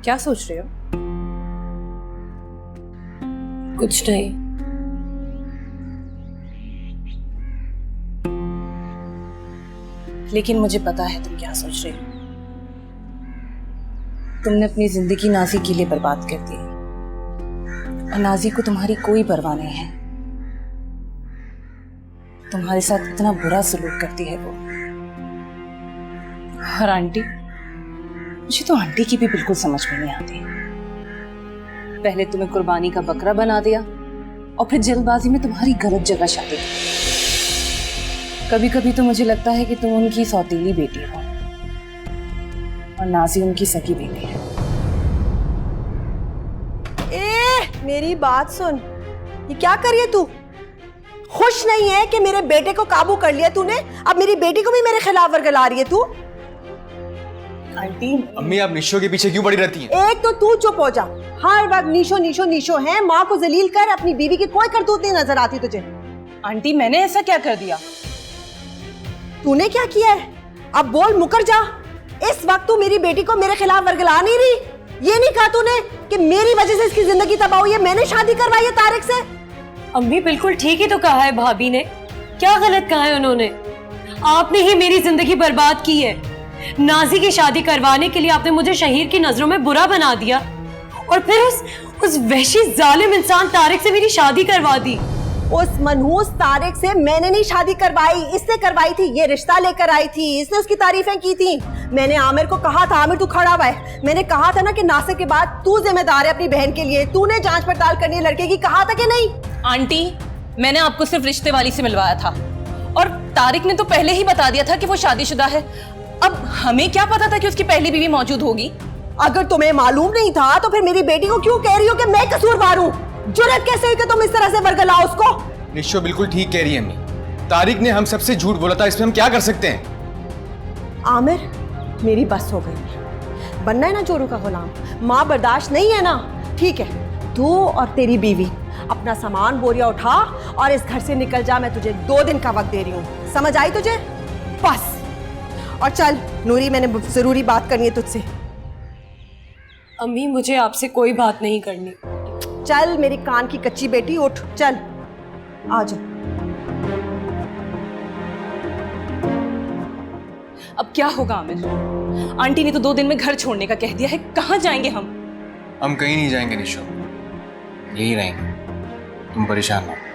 क्या सोच रहे हो? कुछ नहीं। लेकिन मुझे पता है तुम क्या सोच रहे हो। तुमने अपनी जिंदगी नाजी के लिए बर्बाद कर दी और नाजी को तुम्हारी कोई परवाह नहीं है। तुम्हारे साथ इतना बुरा सलूक करती है वो। और आंटी, मुझे तो आंटी की भी बिल्कुल समझ में नहीं आती। पहले तुम्हें कुर्बानी का बकरा बना दिया और फिर जल्दबाजी में तुम्हारी गलत जगह शादी की। कभी कभी तो मुझे लगता है कि तुम उनकी सौतीली बेटी हो और नाजी उनकी सगी बेटी है। मेरी बात सुन, ये क्या कर रही है तू? खुश नहीं है कि मेरे बेटे को काबू कर लिया तूने? अब मेरी बेटी को भी मेरे खिलाफ वर्गला रही है तू। आंटी, अम्मी आप निशो के पीछे क्यों पड़ी रहती हैं? एक तो तू चुप हो जा, हर वक्त नीशो नीशो नीशो है। माँ को जलील कर, अपनी बीवी की कोई करतूत नहीं नजर आती तुझे। आंटी मैंने ऐसा क्या कर दिया? तूने क्या किया है? अब बोल, मुकर जा। इस वक्त तू मेरी बेटी को मेरे खिलाफ वर्गला नहीं रही। ये नहीं कहा तूने कि मेरी वजह से इसकी जिंदगी तबाह हुई है, मैंने शादी करवाई है तारिक से? अम्मी बिल्कुल ठीक ही तो कहा है भाभी ने। क्या गलत कहा है उन्होंने? आपने ही मेरी जिंदगी बर्बाद की है। नाजी की शादी करवाने के लिए आपने मुझे शहीर की नजरों में बुरा बना दिया और फिर उस वहशी जालिम इंसान तारिक से मेरी शादी करवा दी। उस मनहूस तारिक से मैंने नहीं शादी करवाई, इसने करवाई थी। ये रिश्ता लेकर आई थी, इसने उसकी तारीफें की थी। मैंने आमिर को कहा था, आमिर तू खड़ा हुआ है। मैंने कहा था ना कि नासिर के बाद तू जिम्मेदार है अपनी बहन के लिए। तूने जांच पड़ताल करनी है लड़के की, कहा था कि नहीं? आंटी, मैंने आपको सिर्फ रिश्ते वाली से मिलवाया था और तारिक ने तो पहले ही बता दिया था कि वो शादीशुदा है। अब हमें क्या पता था कि उसकी पहली बीवी मौजूद होगी? अगर तुम्हें मालूम नहीं था तो फिर मेरी बेटी को क्यों कह रही हो कि मैं कसूरवार हूँ? जुर्रत कैसे हुई कि तुम इस तरह से वर्गलाओ उसको? निशो बिल्कुल ठीक कह रही है अम्मी। तारिक ने हम सबसे झूठ बोला था, इसमें हम क्या कर सकते हैं? आमिर, मेरी बस हो गई। बनना है ना चोरों का गुलाम, माँ बर्दाश्त नहीं है ना? ठीक है, तू और तेरी बीवी अपना सामान बोरिया उठा और इस घर से निकल जा। मैं तुझे 2 दिन का वक्त दे रही हूँ, समझ आई तुझे? बस। और चल नूरी, मैंने जरूरी बात करनी है तुझसे। अम्मी मुझे आपसे कोई बात नहीं करनी। चल मेरी कान की कच्ची बेटी, उठ, चल आ जा। अब क्या होगा आमिर? आंटी ने तो 2 दिन में घर छोड़ने का कह दिया है। कहाँ जाएंगे हम? हम कहीं नहीं जाएंगे निशो, यही रहेंगे। तुम परेशान ना हो।